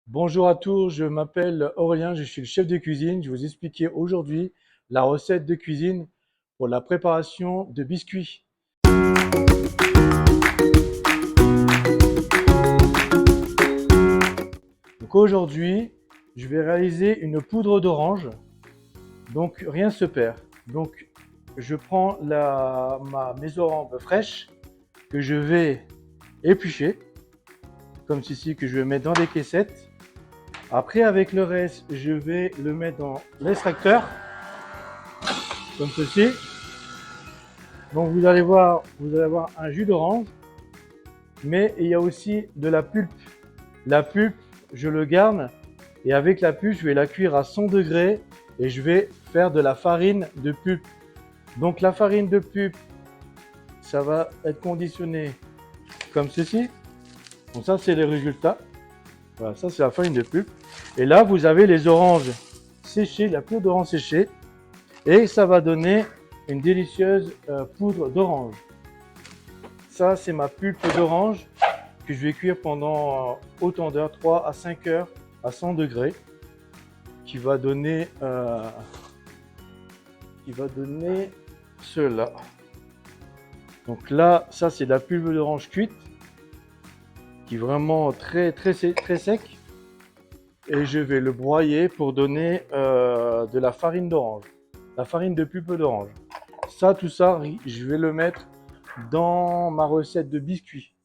Bonjour à tous, je m'appelle Aurélien, je suis le chef de cuisine. Je vais vous expliquer aujourd'hui la recette de cuisine pour la préparation de biscuits. Donc aujourd'hui, je vais réaliser une poudre d'orange. Donc rien se perd. Donc je prends mes oranges fraîches que je vais éplucher, comme ceci, que je vais mettre dans des caissettes. Après, avec le reste, je vais le mettre dans l'extracteur, comme ceci. Donc vous allez voir un jus d'orange, mais il y a aussi de la pulpe. La pulpe, je le garde et avec la pulpe, je vais la cuire à 100 degrés et je vais faire de la farine de pulpe. Donc la farine de pulpe, ça va être conditionné comme ceci. Donc ça, c'est les résultats. Voilà, ça c'est la farine de pulpe. Et là, vous avez les oranges séchées, la poudre d'orange séchée, et ça va donner une délicieuse poudre d'orange. Ça, c'est ma pulpe d'orange que je vais cuire pendant autant d'heures, 3 à 5 heures à 100 degrés, qui va donner cela. Donc là, ça c'est de la pulpe d'orange cuite, qui est vraiment très sec. Et je vais le broyer pour donner de la farine d'orange, la farine de pulpe d'orange. Ça, tout ça, je vais le mettre dans ma recette de biscuits.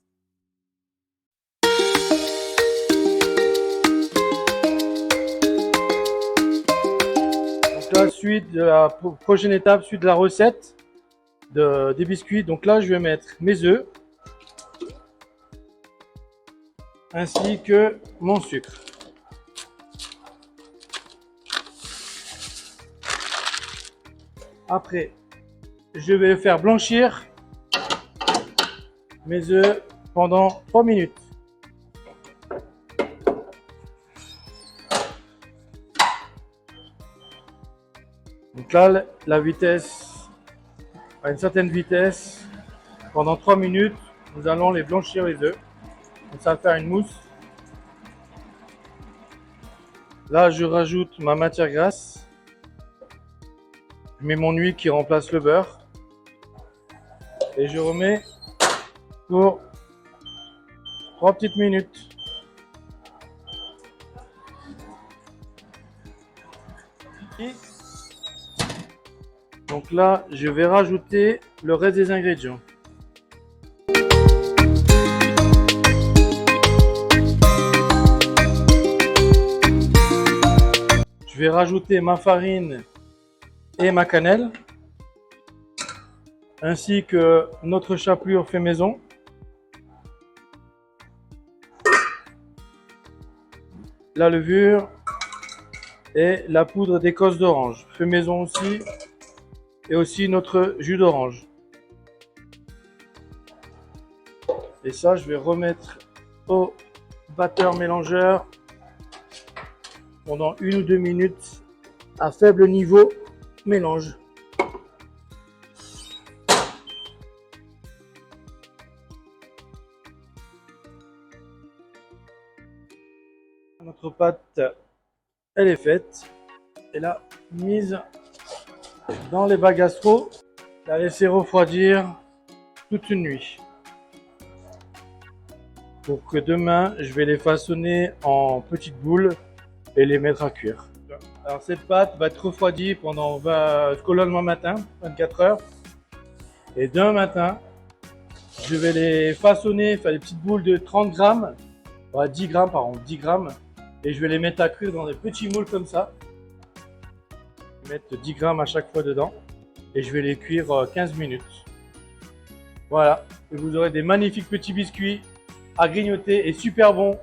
Donc là, suite de la prochaine étape, suite de la recette des biscuits. Donc là, je vais mettre mes œufs ainsi que mon sucre. Après, je vais faire blanchir mes œufs pendant 3 minutes. Donc là, la vitesse, à une certaine vitesse, pendant 3 minutes, nous allons les blanchir les œufs. Donc ça va faire une mousse. Là, je rajoute ma matière grasse. Je mets mon huile qui remplace le beurre. Et je remets pour 3 petites minutes. Donc là, je vais rajouter le reste des ingrédients. Je vais rajouter ma farine et ma cannelle, ainsi que notre chapelure fait maison. La levure et la poudre d'écorce d'orange fait maison aussi, et aussi notre jus d'orange. Et ça, je vais remettre au batteur mélangeur pendant 1 ou 2 minutes à faible niveau mélange. Notre pâte, elle est faite. Et là, mise dans les bacs gastro, la laisser refroidir toute une nuit. Pour que demain, je vais les façonner en petites boules et les mettre à cuire. Alors cette pâte va être refroidie jusqu'au lendemain matin, 24 heures. Et demain matin, je vais les façonner, faire des petites boules de 30 grammes, 10 grammes pardon, 10 grammes. Et je vais les mettre à cuire dans des petits moules comme ça. Je vais mettre 10 grammes à chaque fois dedans. Et je vais les cuire 15 minutes. Voilà, et vous aurez des magnifiques petits biscuits à grignoter et super bons